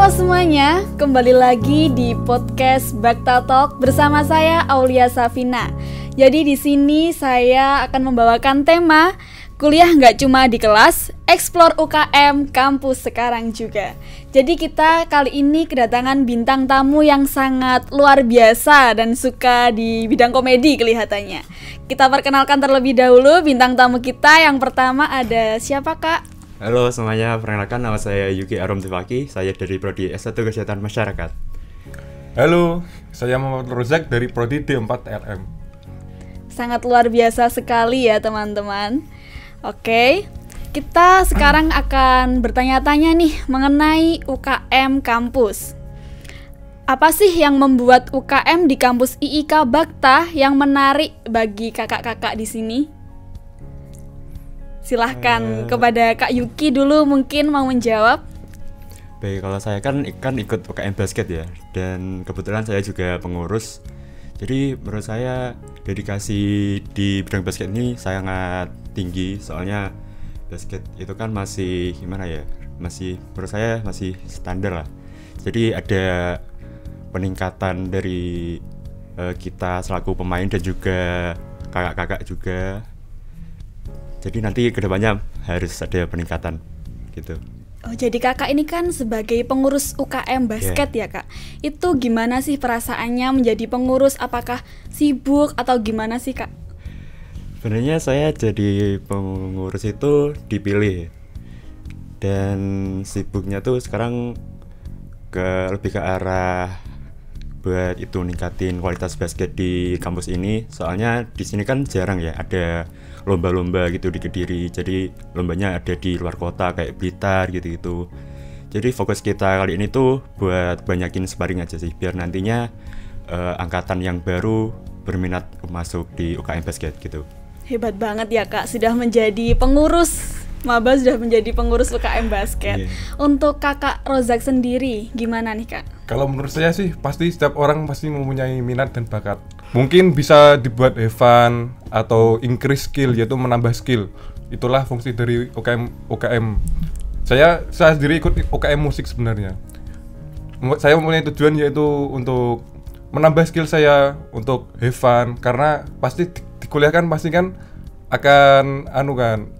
Halo semuanya, kembali lagi di podcast Bakta Talk bersama saya Aulia Safina. Jadi di sini saya akan membawakan tema kuliah nggak cuma di kelas, explore UKM kampus sekarang juga. Jadi kita kali ini kedatangan bintang tamu yang sangat luar biasa dan suka di bidang komedi kelihatannya. Kita perkenalkan terlebih dahulu bintang tamu kita. Yang pertama ada siapa, Kak? Halo semuanya, perkenalkan nama saya Yuki Arum Tifaki. Saya dari Prodi S1 Kesehatan Masyarakat. Halo, saya Muhammad Rozak dari Prodi D4 RM. Sangat luar biasa sekali ya teman-teman. Oke, kita sekarang akan bertanya-tanya nih mengenai UKM kampus. Apa sih yang membuat UKM di kampus IIK Bakta yang menarik bagi kakak-kakak di sini? Silahkan kepada Kak Yuki dulu mungkin mau menjawab. Baik, kalau saya kan ikut UKM basket ya, dan kebetulan saya juga pengurus. Jadi menurut saya dedikasi di bidang basket ini sangat tinggi, soalnya basket itu kan masih gimana ya, masih menurut saya masih standar lah. Jadi ada peningkatan dari kita selaku pemain dan juga kakak-kakak juga. Jadi nanti kedepannya harus ada peningkatan gitu. Oh, jadi kakak ini kan sebagai pengurus UKM basket ya kak. Itu gimana sih perasaannya menjadi pengurus? Apakah sibuk atau gimana sih kak? Sebenarnya saya jadi pengurus itu dipilih. Dan sibuknya tuh sekarang lebih ke arah buat itu ningkatin kualitas basket di kampus ini. Soalnya di sini kan jarang ya ada lomba-lomba gitu di Kediri. Jadi lombanya ada di luar kota kayak Blitar gitu-gitu. Jadi fokus kita kali ini tuh buat banyakin sparring aja sih, biar nantinya angkatan yang baru berminat masuk di UKM basket gitu. Hebat banget ya kak, sudah menjadi pengurus maba, sudah menjadi pengurus UKM basket. Untuk kakak Rozak sendiri gimana nih kak? Kalau menurut saya sih pasti setiap orang pasti mempunyai minat dan bakat. Mungkin bisa dibuat have fun atau increase skill, yaitu menambah skill. Itulah fungsi dari UKM. Saya sendiri ikut UKM musik sebenarnya. Saya mempunyai tujuan yaitu untuk menambah skill saya, untuk have fun, karena pasti di kuliah kan pasti kan akan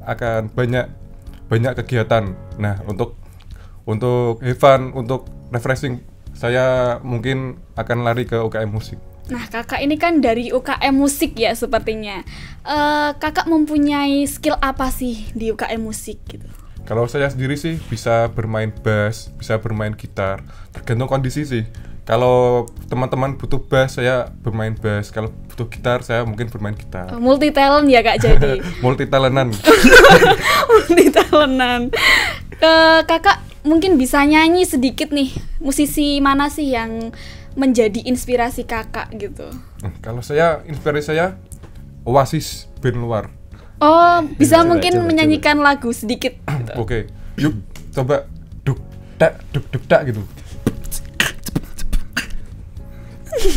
akan banyak kegiatan. Nah, untuk have fun, untuk refreshing, saya mungkin akan lari ke UKM musik. Nah, kakak ini kan dari UKM musik ya sepertinya. Kakak mempunyai skill apa sih di UKM musik gitu? Kalau saya sendiri sih bisa bermain bass, bisa bermain gitar, tergantung kondisi sih. Kalau teman-teman butuh bass, saya bermain bass. Kalau butuh gitar, saya mungkin bermain gitar. Multi talent ya kak jadi? Multi talentan. Multi talentan. Kakak mungkin bisa nyanyi sedikit nih. Musisi mana sih yang menjadi inspirasi kakak gitu? Kalau saya, inspirasi saya Oasis band luar. Oh, bisa coba, mungkin menyanyikan lagu sedikit gitu. Oke, yuk coba duk dak gitu.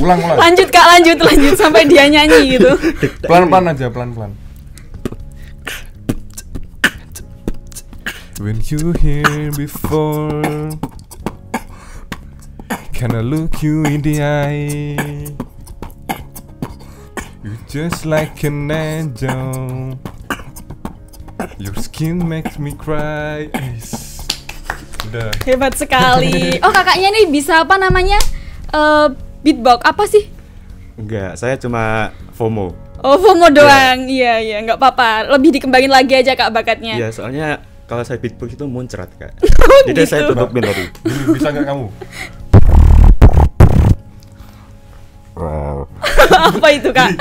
Ulang. Lanjut kak, lanjut sampai dia nyanyi gitu. Pelan-pelan aja, pelan-pelan. When you here before, can I look you in the eye? You're just like an angel. Your skin makes me cry. Udah. Hebat sekali. Oh, kakaknya nih bisa apa namanya? Beatbox apa sih? Enggak, saya cuma FOMO. Oh, FOMO doang. Iya, nggak apa-apa. Lebih dikembangin lagi aja kak bakatnya. Iya, soalnya kalau saya beatbox itu muncrat kak. Jadi Gitu. saya tutupin tadi. Bisa nggak kamu? Apa itu kak?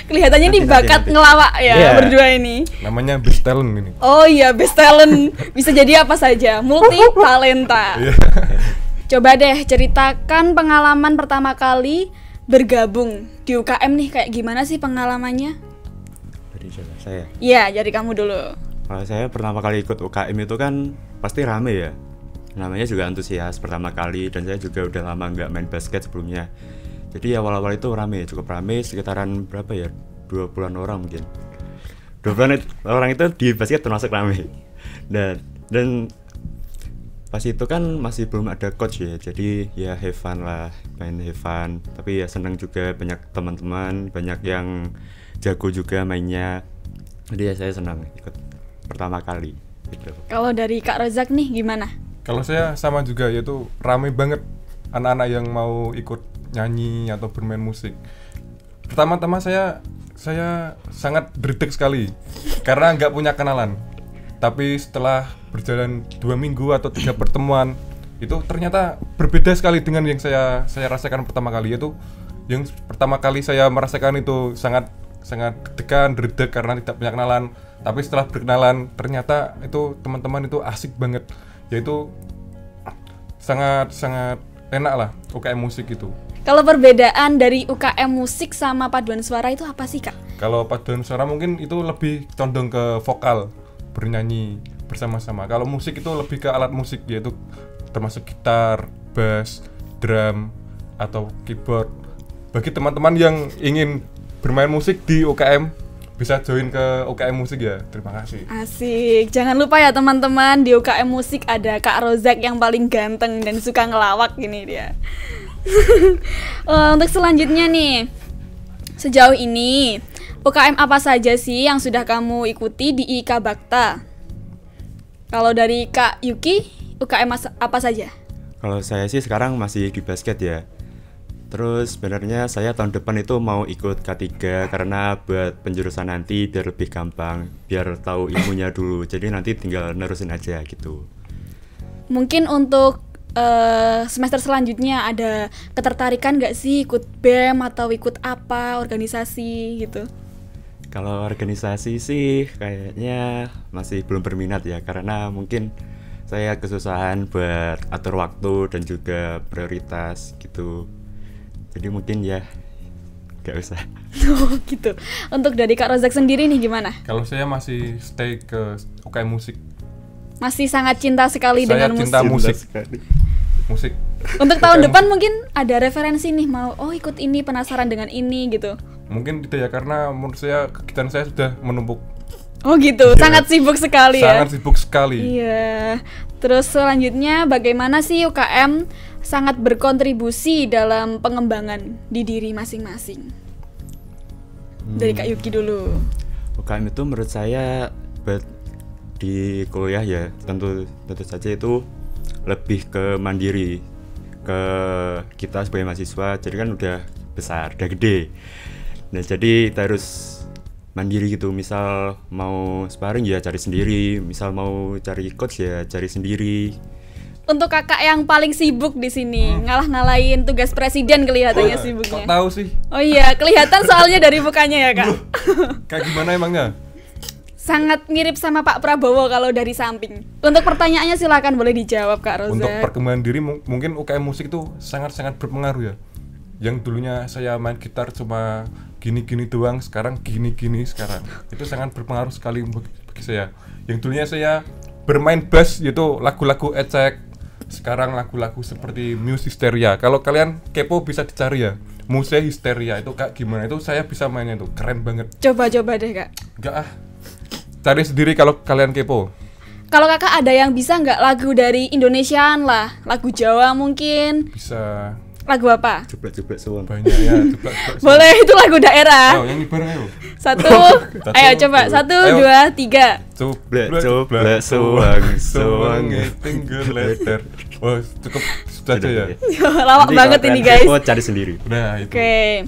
Kelihatannya nih bakat ngelawak ya berdua ini. Namanya best talent ini. Oh iya, best talent. Bisa jadi apa saja, multi talenta. Coba deh ceritakan pengalaman pertama kali bergabung di UKM nih, kayak gimana sih pengalamannya? Dari saya. Iya, dari kamu dulu. Kalau saya pertama kali ikut UKM itu kan pasti rame ya. Namanya juga antusias pertama kali, dan saya juga udah lama nggak main basket sebelumnya. Jadi awal-awal itu cukup rame, sekitaran berapa ya? 20-an orang mungkin. 20-an orang itu di basket termasuk rame. Dan pas itu kan masih belum ada coach ya, jadi ya have fun lah, main have fun. Tapi ya seneng juga, banyak teman-teman, banyak yang jago juga mainnya. Jadi ya saya senang ikut pertama kali gitu. Kalau dari Kak Rozak nih gimana? Kalau saya sama juga, yaitu rame banget anak-anak yang mau ikut nyanyi atau bermain musik. Pertama-tama saya sangat dredeg sekali karena nggak punya kenalan. Tapi setelah berjalan 2 minggu atau 3 pertemuan, itu ternyata berbeda sekali dengan yang saya rasakan pertama kali. Yaitu yang pertama kali saya merasakan itu sangat deg-degan, dredeg karena tidak punya kenalan. Tapi setelah berkenalan, ternyata itu teman-teman itu asik banget. Yaitu sangat enak lah UKM musik itu. Kalau perbedaan dari UKM musik sama paduan suara itu apa sih, Kak? Kalau paduan suara mungkin itu lebih condong ke vokal, bernyanyi bersama-sama. Kalau musik itu lebih ke alat musik, yaitu termasuk gitar, bass, drum, atau keyboard. Bagi teman-teman yang ingin bermain musik di UKM, bisa join ke UKM musik ya. Terima kasih. Asik. Jangan lupa ya teman-teman, di UKM musik ada Kak Rozak yang paling ganteng dan suka ngelawak gini dia. Untuk selanjutnya nih, sejauh ini UKM apa saja sih yang sudah kamu ikuti di IK Bakta? Kalau dari Kak Yuki, UKM apa saja? Kalau saya sih sekarang masih di basket ya. Terus sebenarnya saya tahun depan itu mau ikut K3 karena buat penjurusan nanti biar lebih gampang, biar tahu ilmunya dulu. Jadi nanti tinggal nerusin aja gitu. Mungkin untuk semester selanjutnya ada ketertarikan nggak sih ikut BEM atau ikut apa, organisasi gitu? Kalau organisasi sih kayaknya masih belum berminat ya, karena mungkin saya kesusahan buat atur waktu dan juga prioritas gitu. Jadi mungkin ya gak usah. Oh gitu. Untuk dari Kak Rozak sendiri nih gimana? Kalau saya masih stay ke UKM musik. Masih sangat cinta sekali Saya dengan cinta musik. musik. Untuk tahun depan mungkin ada referensi nih, mau ikut ini, penasaran dengan ini gitu. Mungkin tidak ya, karena menurut saya kegiatan saya sudah menumpuk. Oh gitu, Ya, sangat sibuk sekali ya. Sangat sibuk sekali. Iya. Terus selanjutnya bagaimana sih UKM sangat berkontribusi dalam pengembangan di diri masing-masing? Dari Kak Yuki dulu. UKM itu menurut saya buat di kuliah ya tentu saja itu lebih ke mandiri, ke kita sebagai mahasiswa. Jadi kan udah besar, udah gede. Nah jadi kita harus mandiri gitu. Misal mau sparring ya cari sendiri, misal mau cari coach ya cari sendiri. Untuk kakak yang paling sibuk di sini, ngalah-ngalahin tugas presiden kelihatannya Kok sibuknya. tahu sih? Oh iya, kelihatan soalnya dari mukanya ya kak. Kayak gimana emangnya? Sangat mirip sama Pak Prabowo kalau dari samping. Untuk pertanyaannya silakan boleh dijawab Kak Rozak. Untuk perkembangan diri mungkin UKM musik itu sangat berpengaruh ya. Yang dulunya saya main gitar cuma gini-gini doang, sekarang gini-gini sekarang. Itu sangat berpengaruh sekali bagi saya. Yang dulunya saya bermain bass yaitu lagu-lagu Ecek, sekarang lagu-lagu seperti Muse Hysteria. Kalau kalian kepo bisa dicari ya, Muse Hysteria itu kak gimana, itu saya bisa mainnya itu keren banget. Coba deh kak. Enggak ah, cari sendiri kalau kalian kepo. Kalau kakak ada yang bisa nggak lagu dari Indonesiaan lah, lagu Jawa mungkin? Bisa. Lagu apa? Jeblak-jeblak suwon. Banyak ya, jeblak-jeblak. Boleh, itu lagu daerah. Ayo nyanyi bareng ayo. Satu, ayo coba, 1, 2, 3. Jeblak suwang tinggal letter. Oh cukup sudah aja ya. Lawak banget ini guys. Oh cari sendiri. Nah itu. Oke.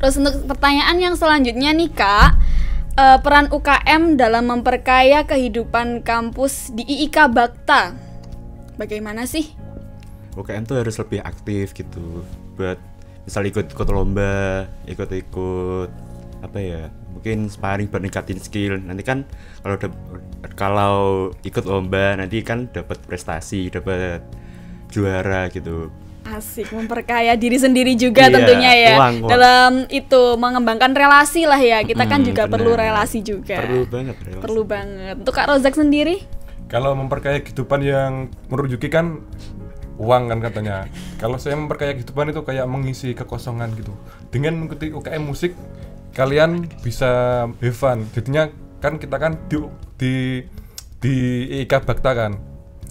Terus untuk pertanyaan yang selanjutnya nih kak, peran UKM dalam memperkaya kehidupan kampus di IIK Bakta, bagaimana sih? UKM tuh harus lebih aktif gitu, buat misal ikut lomba, ikut apa ya, mungkin sparring buat ningkatin skill. Nanti kan kalau ikut lomba nanti kan dapat prestasi, dapat juara gitu. Asik, memperkaya diri sendiri juga Iya, tentunya ya. uang. Dalam itu mengembangkan relasi lah ya. Kita kan juga bener. perlu relasi juga. Perlu banget relasi. Perlu banget. Untuk Kak Rozak sendiri? Kalau memperkaya kehidupan yang menurut Yuki kan uang kan katanya. Kalau saya memperkaya kehidupan itu kayak mengisi kekosongan gitu. Dengan mengikuti UKM musik, kalian bisa have fun. Jadinya kan kita kan di IIK Bakta kan,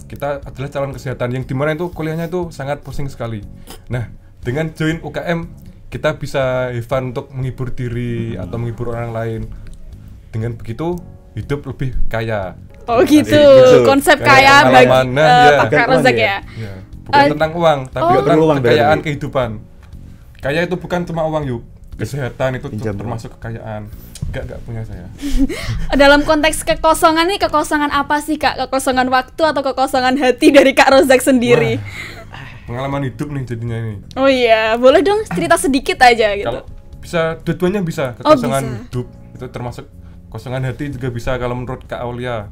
kita adalah calon kesehatan yang dimana itu kuliahnya itu sangat pusing sekali. Nah, dengan join UKM kita bisa have fun untuk menghibur diri atau menghibur orang lain. Dengan begitu hidup lebih kaya. Oh gitu, gitu. konsep Karena kaya bagi pengalaman, nah, ya. Pak Bukan Rozak uang ya. Ya, bukan tentang uang, tapi tentang Perlu uang kekayaan berarti. kehidupan. Kaya itu bukan cuma uang yuk, kesehatan itu Pinjam termasuk kekayaan. Enggak punya saya. Dalam konteks kekosongan nih, kekosongan apa sih Kak? Kekosongan waktu atau kekosongan hati dari Kak Rozak sendiri? Pengalaman hidup nih jadinya ini. Oh iya, boleh dong cerita sedikit aja gitu. Kalau bisa dua-duanya bisa, Oh, kekosongan bisa. hidup itu termasuk kosongan hati juga bisa kalau menurut Kak Aulia.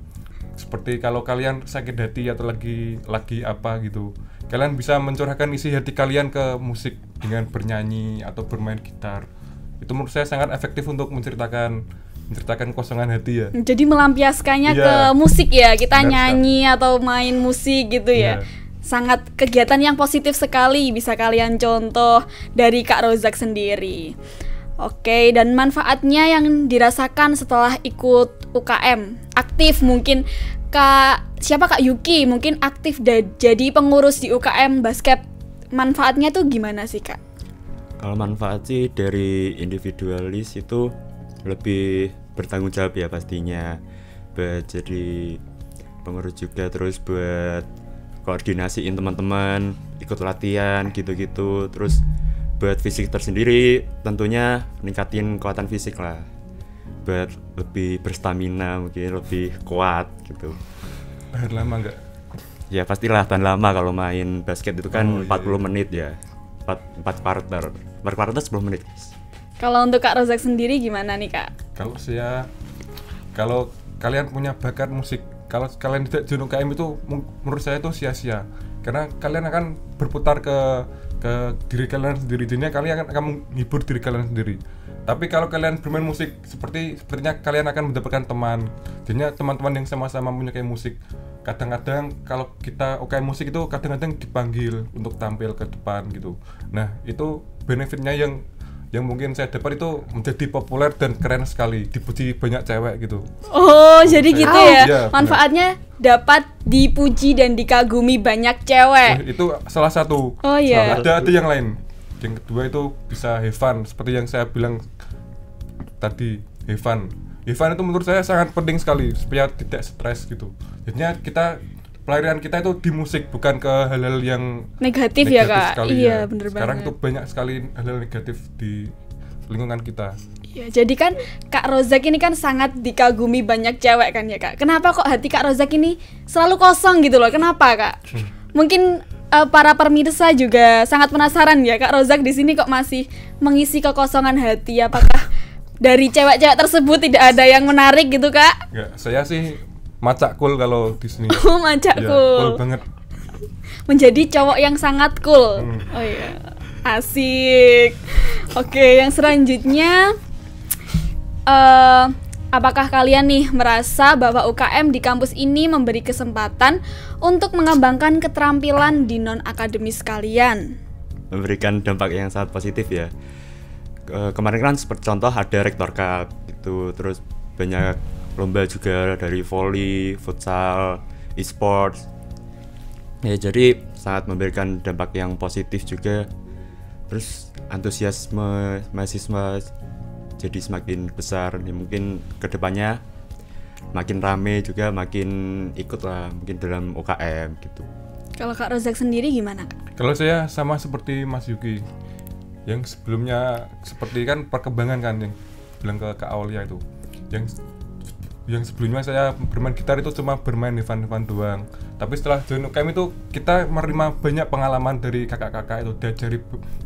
Seperti kalau kalian sakit hati atau lagi apa gitu, kalian bisa mencurahkan isi hati kalian ke musik dengan bernyanyi atau bermain gitar. Itu menurut saya sangat efektif untuk menceritakan kosongan hati ya. Jadi melampiaskannya Iya. ke musik ya, kita Benar nyanyi atau main musik gitu ya. Iya. Sangat kegiatan yang positif sekali, bisa kalian contoh dari Kak Rozak sendiri. Oke, dan manfaatnya yang dirasakan setelah ikut UKM, aktif mungkin Kak Yuki mungkin aktif jadi pengurus di UKM basket. Manfaatnya tuh gimana sih Kak? Kalau manfaat sih dari individualis itu lebih bertanggung jawab ya pastinya, buat jadi pengurus juga, terus buat koordinasiin teman-teman, ikut latihan gitu-gitu, terus buat fisik tersendiri tentunya ningkatin kekuatan fisik lah, buat lebih berstamina, mungkin lebih kuat gitu. Tahan lama nggak? Ya pastilah tahan lama kalau main basket itu kan Oh, iya, 40 iya. menit ya, 4 quarter 10 menit guys. Kalau untuk Kak Rozak sendiri gimana nih Kak? Kalau kalian punya bakat musik, kalau kalian tidak join UKM itu menurut saya itu sia-sia, karena kalian akan berputar ke diri kalian sendiri, jadinya kalian akan menghibur diri kalian sendiri. Tapi kalau kalian bermain musik, sepertinya kalian akan mendapatkan teman, jadinya teman-teman yang sama-sama menyukai musik. Kadang-kadang kalau kita UKM musik itu kadang-kadang dipanggil untuk tampil ke depan gitu. Nah itu benefitnya yang mungkin saya dapat itu menjadi populer dan keren sekali, dipuji banyak cewek gitu. Oh, jadi gitu ya. Iya, benar. Manfaatnya dapat dipuji dan dikagumi banyak cewek. Nah, itu salah satu. Oh, iya. Ada yang lain. Yang kedua itu bisa have fun, seperti yang saya bilang tadi, have fun. Have fun itu menurut saya sangat penting sekali supaya tidak stres gitu. Jadinya pelarian kita itu di musik, bukan ke hal-hal yang Negatif ya Kak. sekali, Iya, ya. bener Sekarang banget. itu banyak sekali hal-hal negatif di lingkungan kita. Ya, jadi kan Kak Rozak ini kan sangat dikagumi banyak cewek kan ya Kak. Kenapa kok hati Kak Rozak ini selalu kosong gitu loh? Kenapa Kak? Mungkin para pemirsa juga sangat penasaran ya Kak Rozak di sini kok masih mengisi kekosongan hati. Apakah dari cewek-cewek tersebut tidak ada yang menarik gitu Kak? Enggak, saya sih macak cool kalau di sini. Oh, macak Ya, cool. cool banget. Menjadi cowok yang sangat cool. Oh iya, asik. Oke, yang selanjutnya, apakah kalian nih merasa bahwa UKM di kampus ini memberi kesempatan untuk mengembangkan keterampilan di non akademis kalian? Memberikan dampak yang sangat positif ya. Kemarin kan seperti contoh ada Rektor Cup gitu, terus banyak lomba juga dari volley, futsal, e-sports. Ya jadi sangat memberikan dampak yang positif juga. Terus antusiasme mahasiswa jadi semakin besar. Ya, mungkin kedepannya makin rame juga, makin ikut lah mungkin dalam UKM gitu. Kalau Kak Rozak sendiri gimana Kak? Kalau saya sama seperti Mas Yuki, yang sebelumnya seperti kan perkembangan kan yang bilang ke Kak Aulia itu, yang sebelumnya saya bermain gitar itu cuma bermain Evan doang. Tapi setelah join UKM itu kita menerima banyak pengalaman dari kakak-kakak itu,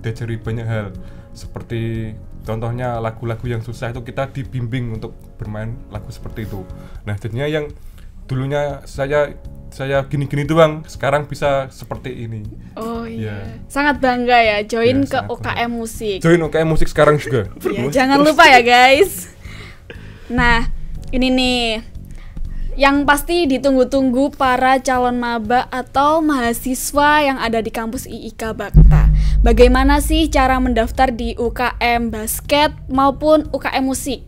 diajari banyak hal. Seperti contohnya lagu-lagu yang susah itu kita dibimbing untuk bermain lagu seperti itu. Nah, jadinya yang dulunya saya gini-gini doang, sekarang bisa seperti ini. Oh iya, Ya. sangat bangga ya join Ya, ke sangat UKM musik. Join UKM musik sekarang juga. Ya, jangan lupa ya guys. Nah, ini nih yang pasti ditunggu-tunggu para calon maba atau mahasiswa yang ada di kampus IIK Bakta. Bagaimana sih cara mendaftar di UKM basket maupun UKM musik?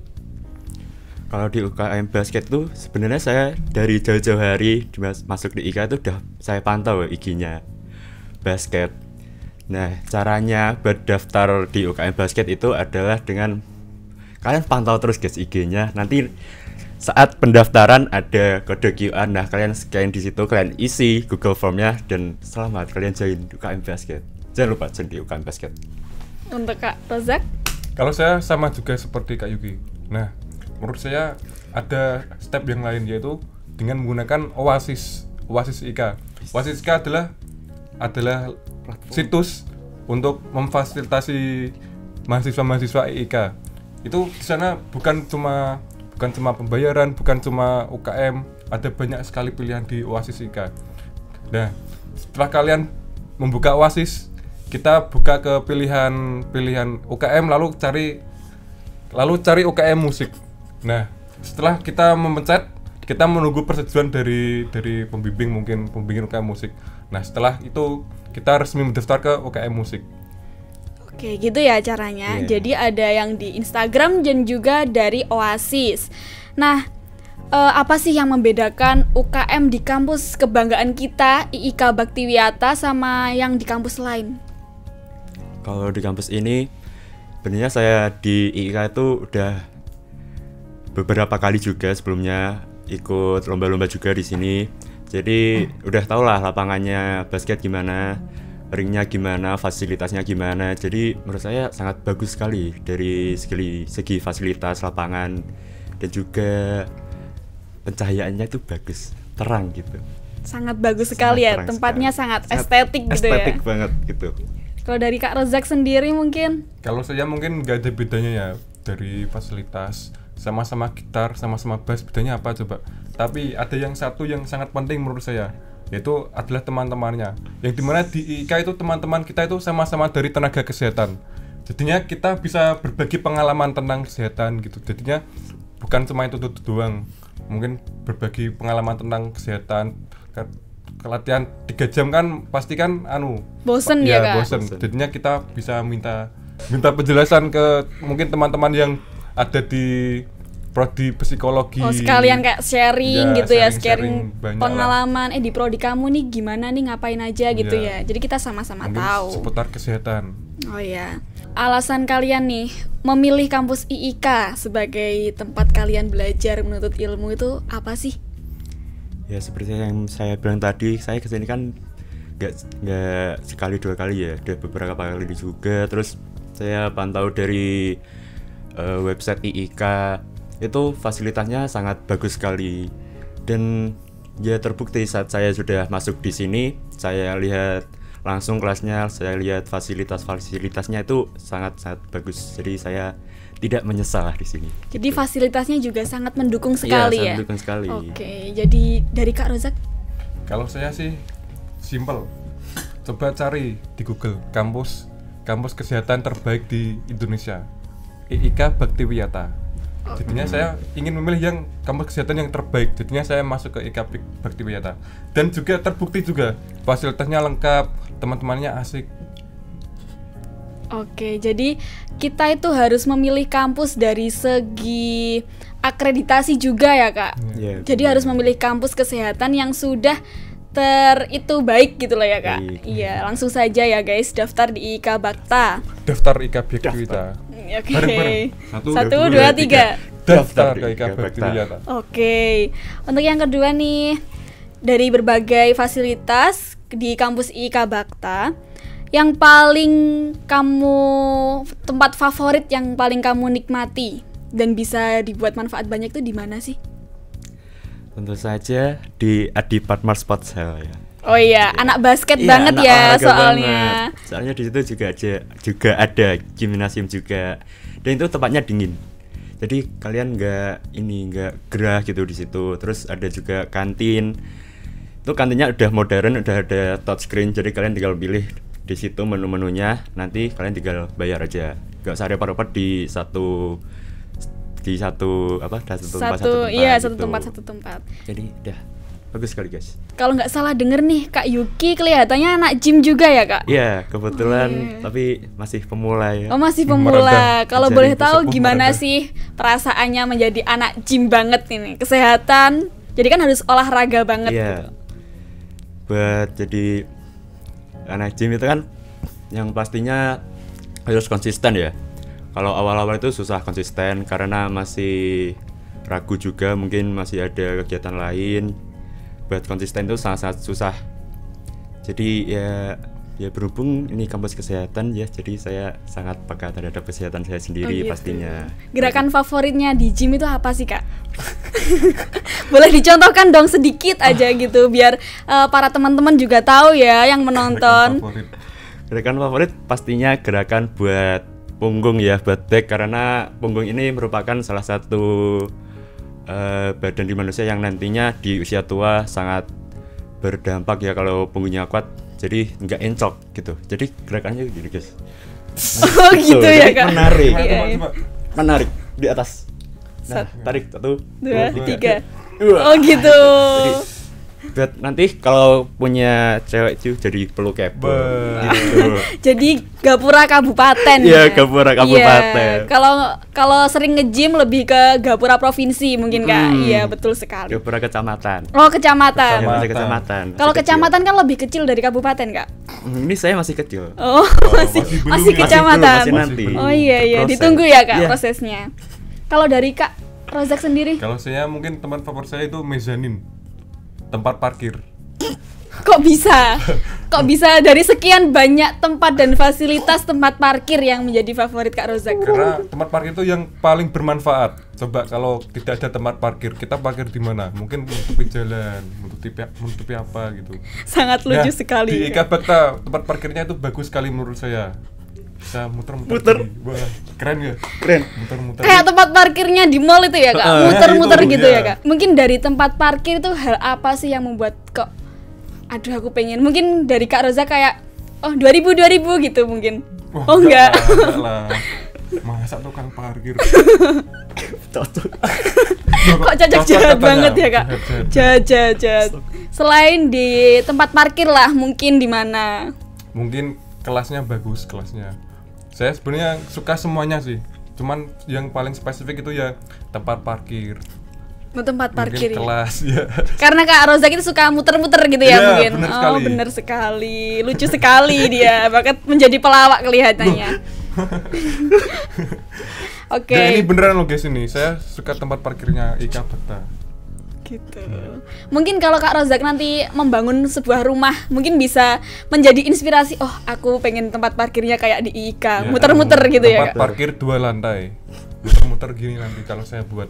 Kalau di UKM basket tuh sebenarnya saya dari jauh-jauh hari masuk di IK itu udah saya pantau IG-nya basket. Nah, caranya buat daftar di UKM basket itu adalah dengan kalian pantau terus guys IG-nya. Nanti saat pendaftaran ada kode QR. Nah, kalian scan di situ, kalian isi Google Form-nya dan selamat kalian join UKM basket. Jangan lupa join di UKM basket. Untuk Kak Rozak? Kalau saya sama juga seperti Kak Yuki. Nah, menurut saya ada step yang lain, yaitu dengan menggunakan Oasis IK. Oasis IK adalah situs untuk memfasilitasi mahasiswa-mahasiswa IK. Itu di sana bukan cuma pembayaran, bukan cuma UKM, ada banyak sekali pilihan di Oasis IK. Nah, setelah kalian membuka Oasis, kita buka ke pilihan UKM, lalu cari UKM musik. Nah, setelah kita memencet, kita menunggu persetujuan dari pembimbing, mungkin pembimbing UKM musik. Nah, setelah itu kita resmi mendaftar ke UKM musik. Oke, gitu ya caranya. Yeah. Jadi ada yang di Instagram dan juga dari Oasis. Nah, apa sih yang membedakan UKM di kampus kebanggaan kita, IIK Baktiwiyata, sama yang di kampus lain? Kalau di kampus ini, sebenarnya saya di IIK itu udah beberapa kali juga sebelumnya ikut lomba-lomba juga di sini. Jadi udah tau lah lapangannya basket gimana, ringnya gimana, fasilitasnya gimana. Jadi menurut saya sangat bagus sekali dari segi fasilitas lapangan, dan juga pencahayaannya itu bagus, terang gitu. Sangat bagus sekali ya, tempatnya sangat estetik gitu ya. Estetik banget gitu. Kalau dari Kak Rozak sendiri mungkin? Kalau saya mungkin nggak ada bedanya ya dari fasilitas, sama-sama gitar, sama-sama bass, bedanya apa coba? Tapi ada yang satu yang sangat penting menurut saya, yaitu adalah teman-temannya. Yang dimana di IK itu teman-teman kita itu sama-sama dari tenaga kesehatan. Jadinya kita bisa berbagi pengalaman tentang kesehatan gitu. Jadinya bukan cuma itu doang. Mungkin berbagi pengalaman tentang kesehatan. Latihan 3 jam kan pasti kan bosen ya Kak? Bosen. Jadinya kita bisa minta penjelasan ke mungkin teman-teman yang ada di prodi psikologi. Sekalian kayak sharing gitu ya, sharing pengalaman lah. Di prodi kamu nih gimana nih, ngapain aja gitu ya. Jadi kita sama-sama mungkin tahu seputar kesehatan. Oh ya. Alasan kalian nih memilih kampus IIK sebagai tempat kalian belajar menuntut ilmu itu apa sih? Ya seperti yang saya bilang tadi, saya kesini kan nggak sekali dua kali ya, udah beberapa kali juga. Terus saya pantau dari website IIK, itu fasilitasnya sangat bagus sekali. Dan ya terbukti saat saya sudah masuk di sini, saya lihat langsung kelasnya, saya lihat fasilitasnya itu sangat bagus. Jadi saya tidak menyesal di sini. Jadi fasilitasnya juga sangat mendukung sekali ya. Sangat mendukung sekali. Oke, jadi dari Kak Rozak? Kalau saya sih simple. Coba cari di Google kampus kesehatan terbaik di Indonesia. IIK Baktiwiyata. Jadinya saya ingin memilih yang kampus kesehatan yang terbaik. Jadinya saya masuk ke IIK Baktiwiyata. Dan juga terbukti juga fasilitasnya lengkap, teman-temannya asik. Oke, jadi kita itu harus memilih kampus dari segi akreditasi juga ya Kak. Yeah, jadi harus memilih kampus kesehatan yang sudah itu baik gitu loh ya Kak. Iya, langsung saja ya guys, daftar di IIK Bakta. Daftar IIK Baktiwiyata. Oke. Bareng-bareng. 1, 2, 3. Daftar ke IIK Baktiwiyata. Oke. Untuk yang kedua nih, dari berbagai fasilitas di kampus IIK Bakta, yang paling tempat favorit yang paling kamu nikmati dan bisa dibuat manfaat banyak itu di mana sih? Tentu saja di Adipatmar Sports Hall ya. Oh iya, anak basket banget ya soalnya. Banget. Soalnya di situ juga ada gimnasium juga. Dan itu tempatnya dingin. Jadi kalian nggak gerah gitu di situ. Terus ada juga kantin. Itu kantinnya udah modern, udah ada touchscreen. Jadi kalian tinggal pilih di situ menu-menunya, nanti kalian tinggal bayar aja. Gak usah repot-repot di satu tempat Iya, gitu. satu tempat. Jadi udah bagus sekali guys. Kalau nggak salah denger nih, Kak Yuki kelihatannya anak gym juga ya, Kak? Iya, kebetulan Iya. tapi masih pemula ya. Oh, masih Meredam. pemula. Kalau Jadi boleh tahu sepuh gimana meredam. sih perasaannya menjadi anak gym banget ini? Kesehatan. Jadi kan harus olahraga banget Iya. gitu. Buat jadi anak gym itu kan yang pastinya harus konsisten ya. Kalau awal-awal itu susah konsisten karena masih ragu juga, mungkin masih ada kegiatan lain. Buat konsisten itu sangat-sangat susah. Jadi ya berhubung ini kampus kesehatan ya, jadi saya sangat peka terhadap kesehatan saya sendiri gitu. pastinya. Gerakan favoritnya di gym itu apa sih, Kak? Boleh dicontohkan dong sedikit aja gitu biar para teman-teman juga tahu ya yang menonton. Favorit. Gerakan favorit pastinya gerakan buat punggung ya, buat back, karena punggung ini merupakan salah satu badan di manusia yang nantinya di usia tua sangat berdampak ya kalau punggungnya kuat, jadi nggak encok gitu. Jadi gerakannya gini guys. Oh gitu ya, Jadi Kak. menarik. Iya, iya. Coba. Menarik di atas. Nah, tarik 1, 2, 2, 3. Dua. Oh gitu. Jadi buat nanti kalau punya cewek itu jadi perlu kepo. Gitu. Jadi Gapura Kabupaten. Iya, ya? Gapura Kabupaten. Iya. Kalau sering nge-gym lebih ke Gapura Provinsi mungkin, Kak. Iya, betul sekali. Gapura kecamatan. Oh, kecamatan. Ya, masih kecamatan. Kalau Masih kecil. kecamatan kan lebih kecil dari kabupaten, Kak. Ini saya masih kecil. Oh, masih masih belum masih ya? kecamatan. Masih nanti. Oh iya iya, Proses. ditunggu ya, Kak, Iya. prosesnya. Kalau dari Kak Rozak sendiri, Kalau saya mungkin teman favorit saya itu mezanin, tempat parkir. kok bisa? Kok bisa dari sekian banyak tempat dan fasilitas tempat parkir yang menjadi favorit Kak Rozak? Karena tempat parkir itu yang paling bermanfaat. Coba kalau tidak ada tempat parkir, kita parkir di mana? Mungkin menutupi jalan, menutupi apa gitu. Sangat lucu Nah, sekali. Di Kak. Ika Bakta tempat parkirnya itu bagus sekali menurut saya. Bisa muter-muter. Muter. gini. Wah, keren ya? Keren. Muter-muter. Kayak tempat parkirnya di mall itu ya, Kak. Muter-muter itu, gitu ya, iya. Kak. Mungkin dari tempat parkir itu hal apa sih yang membuat kok aduh aku pengen. Mungkin dari Kak Rozak kayak oh 2000 gitu mungkin. Wah, Oh enggak. lah. Masa tukang parkir. Cocok. Kok cocok jahat banget ya, Kak? Jahat. Jahat. Selain di tempat parkir lah, mungkin di mana? Mungkin kelasnya bagus kelasnya. Saya sebenarnya suka semuanya sih. Cuman yang paling spesifik itu ya tempat parkir. Tempat parkir. Mungkin Ya? kelas ya. Karena Kak Rozak itu suka muter-muter gitu ya Iya, mungkin. bener Oh, sekali. bener sekali. Lucu sekali dia. Bahkan menjadi pelawak kelihatannya. Oke. Dan ini beneran loh guys ini. Saya suka tempat parkirnya Ika Bakta. Gitu. Mungkin kalau Kak Rozak nanti membangun sebuah rumah, mungkin bisa menjadi inspirasi. Oh, aku pengen tempat parkirnya kayak di IKA, Ya, muter-muter gitu ya, tempat Kak. parkir 2 lantai. Muter-muter gini nanti kalau saya buat.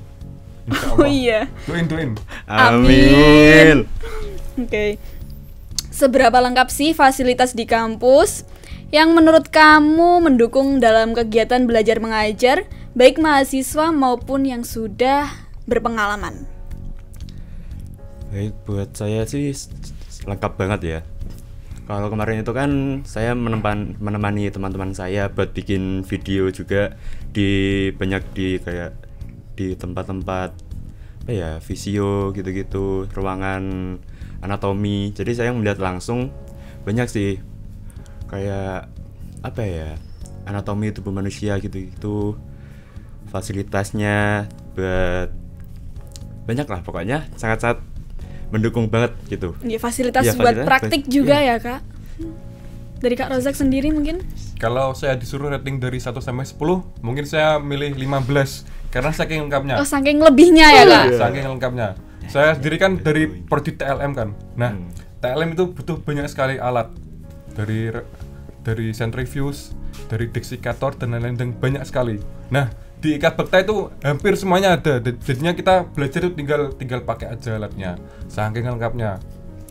Insya Oh Allah. iya. Doin. Amin. Oke. Seberapa lengkap sih fasilitas di kampus yang menurut kamu mendukung dalam kegiatan belajar mengajar, baik mahasiswa maupun yang sudah berpengalaman? Baik, buat saya sih lengkap banget ya. Kalau kemarin itu kan saya menemani teman-teman saya buat bikin video juga di kayak di tempat-tempat apa ya, visio gitu-gitu, ruangan anatomi. Jadi saya melihat langsung banyak sih kayak apa ya, anatomi tubuh manusia gitu-gitu, fasilitasnya buat banyak lah pokoknya, sangat-sangat mendukung banget gitu. Ya, fasilitas Iya, buat fasilitas praktik baik. juga Iya. ya, Kak. Dari Kak Rozak sendiri mungkin? Kalau saya disuruh rating dari 1 sampai 10, mungkin saya milih 15 karena saking lengkapnya. Oh, saking lebihnya ya, Kak. Iya. Saking lengkapnya. Saya sendiri kan dari prodi TLM kan. Nah, TLM itu butuh banyak sekali alat. Dari centrifuge, dari dexikator dan lain-lain, dan banyak sekali. Nah, di Ika Bakta itu hampir semuanya ada. Jadinya kita belajar itu tinggal pakai aja alatnya. Saking lengkapnya.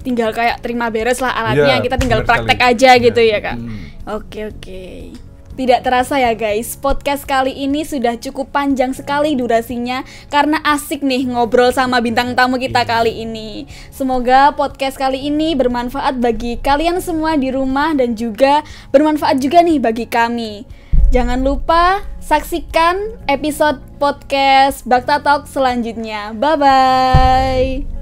Tinggal kayak terima beres lah alatnya, Iya, kita tinggal benar praktek sekali. aja Iya. gitu ya, Kak. Oke. Tidak terasa ya guys, podcast kali ini sudah cukup panjang sekali durasinya karena asik nih ngobrol sama bintang tamu kita kali ini. Semoga podcast kali ini bermanfaat bagi kalian semua di rumah dan juga bermanfaat juga nih bagi kami. Jangan lupa saksikan episode podcast Bakta Talk selanjutnya. Bye-bye.